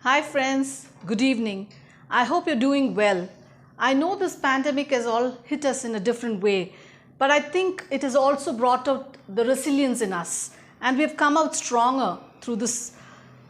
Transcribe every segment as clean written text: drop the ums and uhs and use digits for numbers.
Hi friends, good evening. I hope you're doing well. I know this pandemic has all hit us in a different way, but I think it has also brought out the resilience in us and we have come out stronger through this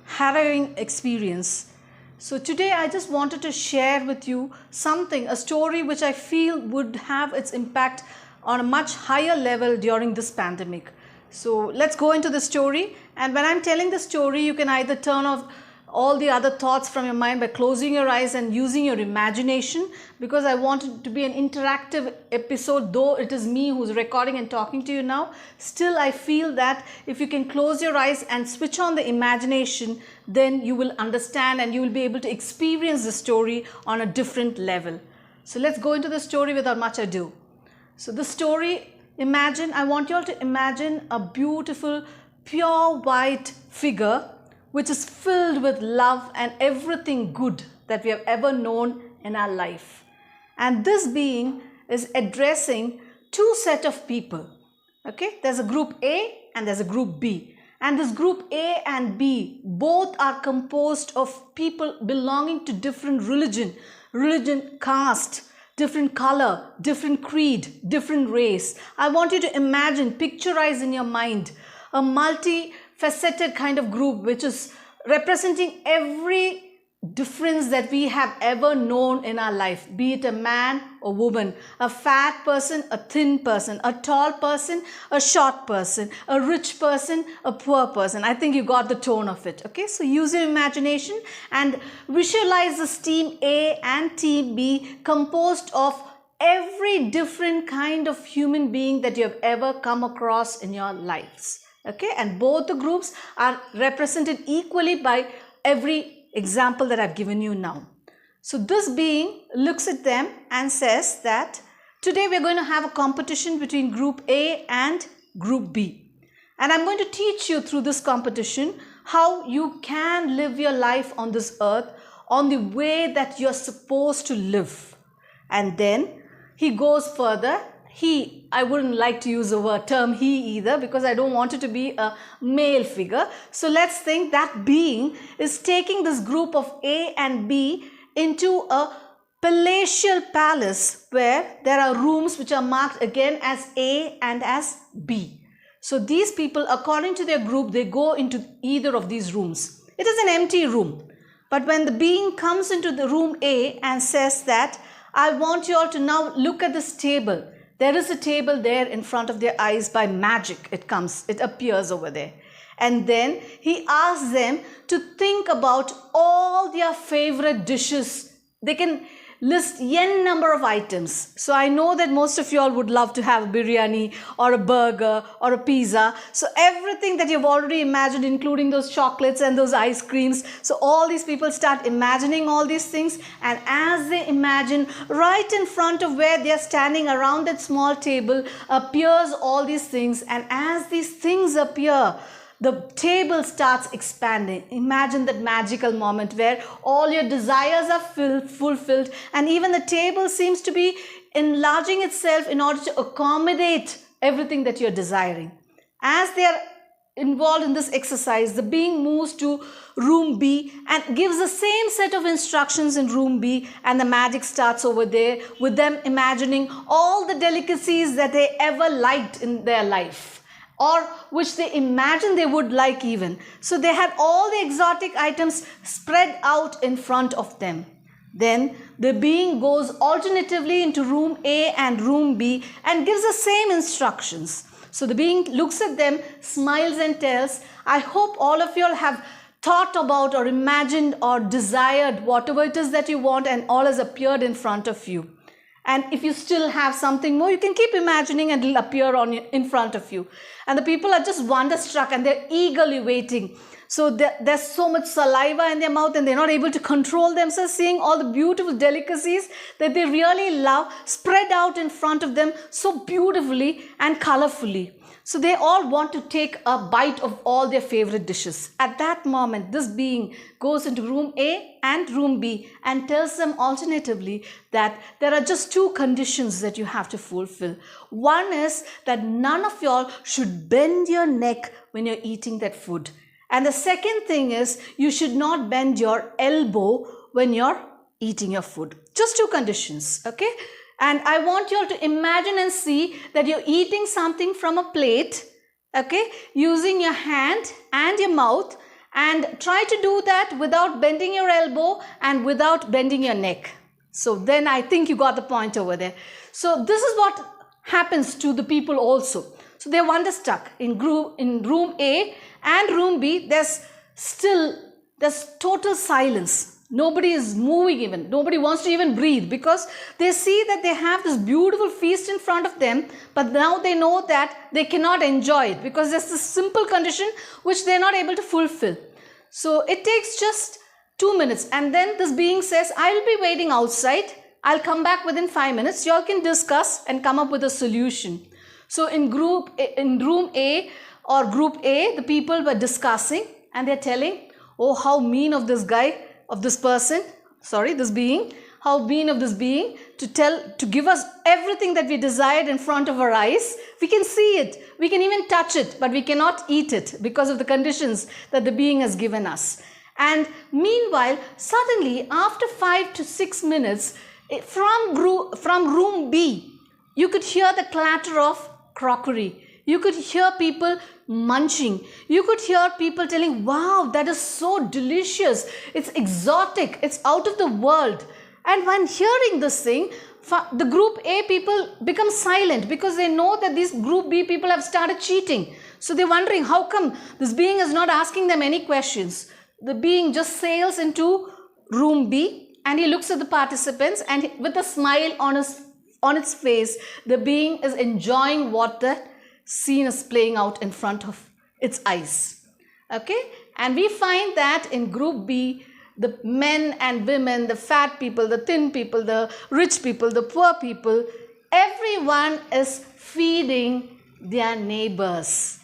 harrowing experience. So today I just wanted to share with you something, a story which I feel would have its impact on a much higher level during this pandemic. So let's go into the story, and when I'm telling the story, you can either turn off all the other thoughts from your mind by closing your eyes and using your imagination, because I want it to be an interactive episode. Though it is me who's recording and talking to you now, still I feel that if you can close your eyes and switch on the imagination, then you will understand and you will be able to experience the story on a different level. So let's go into the story without much ado. So the story, I want you all to imagine a beautiful pure white figure which is filled with love and everything good that we have ever known in our life. And this being is addressing two sets of people. Okay, there's a group A and there's a group B. And this group A and B both are composed of people belonging to different religion, caste, different color, different creed, different race. I want you to imagine, picturize in your mind a multi-faceted kind of group which is representing every difference that we have ever known in our life, be it a man or woman, a fat person, a thin person, a tall person, a short person, a rich person, a poor person. I think you got the tone of it. Okay, so use your imagination and visualize this team A and team B composed of every different kind of human being that you have ever come across in your lives. Okay, and both the groups are represented equally by every example that I've given you now. So this being looks at them and says that today we're going to have a competition between group A and group B. And I'm going to teach you through this competition how you can live your life on this earth on the way that you're supposed to live. And then he goes further. I wouldn't like to use the term he either, because I don't want it to be a male figure. So let's think that being is taking this group of A and B into a palatial palace where there are rooms which are marked again as A and as B. So these people, according to their group, they go into either of these rooms. It is an empty room. But when the being comes into the room A and says that, I want you all to now look at this table. There is a table there in front of their eyes. By magic it appears over there. And then he asks them to think about all their favorite dishes. They can list n number of items. So I know that most of you all would love to have a biryani or a burger or a pizza. So everything that you've already imagined, including those chocolates and those ice creams. So all these people start imagining all these things, and as they imagine, right in front of where they are standing around that small table appears all these things, and as these things appear, the table starts expanding. Imagine that magical moment where all your desires are fulfilled, and even the table seems to be enlarging itself in order to accommodate everything that you're desiring. As they are involved in this exercise, the being moves to room B and gives the same set of instructions in room B, and the magic starts over there with them imagining all the delicacies that they ever liked in their life, or which they imagined they would like even. So they had all the exotic items spread out in front of them. Then the being goes alternatively into room A and room B and gives the same instructions. So the being looks at them, smiles and tells, I hope all of you all have thought about or imagined or desired whatever it is that you want, and all has appeared in front of you. And if you still have something more, you can keep imagining and it will appear in front of you. And the people are just wonderstruck and they're eagerly waiting. So there's so much saliva in their mouth and they're not able to control themselves, seeing all the beautiful delicacies that they really love spread out in front of them so beautifully and colorfully. So they all want to take a bite of all their favorite dishes. At that moment, this being goes into room A and room B and tells them alternatively that there are just two conditions that you have to fulfill. One is that none of y'all should bend your neck when you're eating that food. And the second thing is you should not bend your elbow when you're eating your food. Just 2 conditions, okay? And I want you all to imagine and see that you're eating something from a plate, okay, using your hand and your mouth, and try to do that without bending your elbow and without bending your neck. So then I think you got the point over there. So this is what happens to the people also. So they're wonderstruck in room A and room B. There's total silence. Nobody is moving even. Nobody wants to even breathe because they see that they have this beautiful feast in front of them, but now they know that they cannot enjoy it because there's this simple condition which they're not able to fulfill. So it takes just 2 minutes, and then this being says, I'll be waiting outside. I'll come back within 5 minutes. You all can discuss and come up with a solution. So in room A or group A, the people were discussing and they're telling, oh, how mean of this guy, of this person, sorry, this being, how mean of this being to give us everything that we desired in front of our eyes. We can see it, we can even touch it, but we cannot eat it because of the conditions that the being has given us. And meanwhile, suddenly after 5 to 6 minutes, from room B, you could hear the clatter of crockery. You could hear people munching. You could hear people telling, wow, that is so delicious. It's exotic. It's out of the world. And when hearing this thing, the group A people become silent because they know that these group B people have started cheating. So they're wondering, how come this being is not asking them any questions? The being just sails into room B and he looks at the participants, and with a smile on its face, the being is enjoying what the scene is playing out in front of its eyes. Okay, and we find that in group B, the men and women, the fat people, the thin people, the rich people, the poor people, everyone is feeding their neighbors.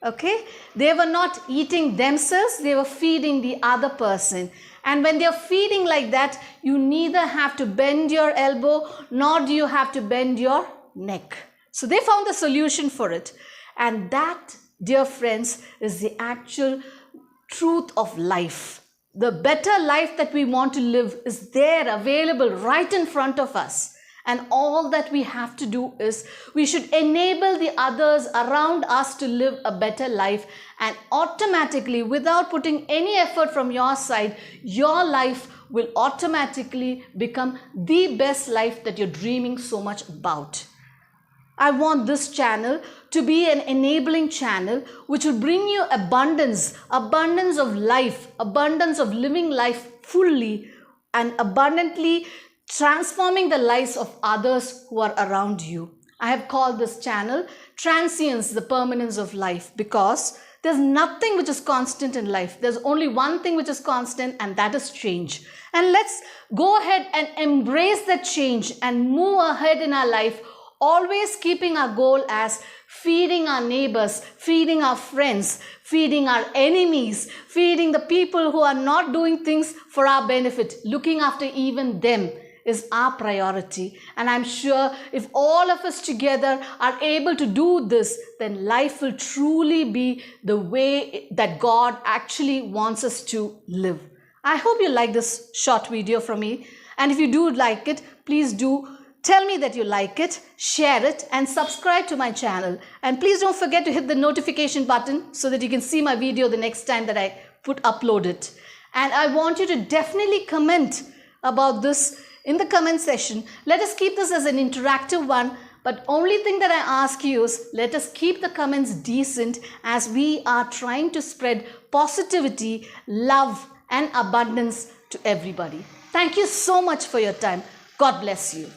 Okay, they were not eating themselves, they were feeding the other person. And when they're feeding like that, you neither have to bend your elbow nor do you have to bend your neck. So they found the solution for it. And that, dear friends, is the actual truth of life. The better life that we want to live is there, available right in front of us. And all that we have to do is we should enable the others around us to live a better life, and automatically, without putting any effort from your side, your life will automatically become the best life that you're dreaming so much about. I want this channel to be an enabling channel which will bring you abundance of life, abundance of living life fully and abundantly, transforming the lives of others who are around you. I have called this channel Transience, the Permanence of Life, because there's nothing which is constant in life. There's only one thing which is constant, and that is change. And let's go ahead and embrace that change and move ahead in our life, always keeping our goal as feeding our neighbors, feeding our friends, feeding our enemies, feeding the people who are not doing things for our benefit, looking after even them is our priority. And I'm sure if all of us together are able to do this, then life will truly be the way that God actually wants us to live. I hope you like this short video from me. And if you do like it, please do tell me that you like it, share it, and subscribe to my channel. And please don't forget to hit the notification button so that you can see my video the next time that I upload it. And I want you to definitely comment about this in the comment section. Let us keep this as an interactive one, but only thing that I ask you is let us keep the comments decent as we are trying to spread positivity, love, and abundance to everybody. Thank you so much for your time. God bless you.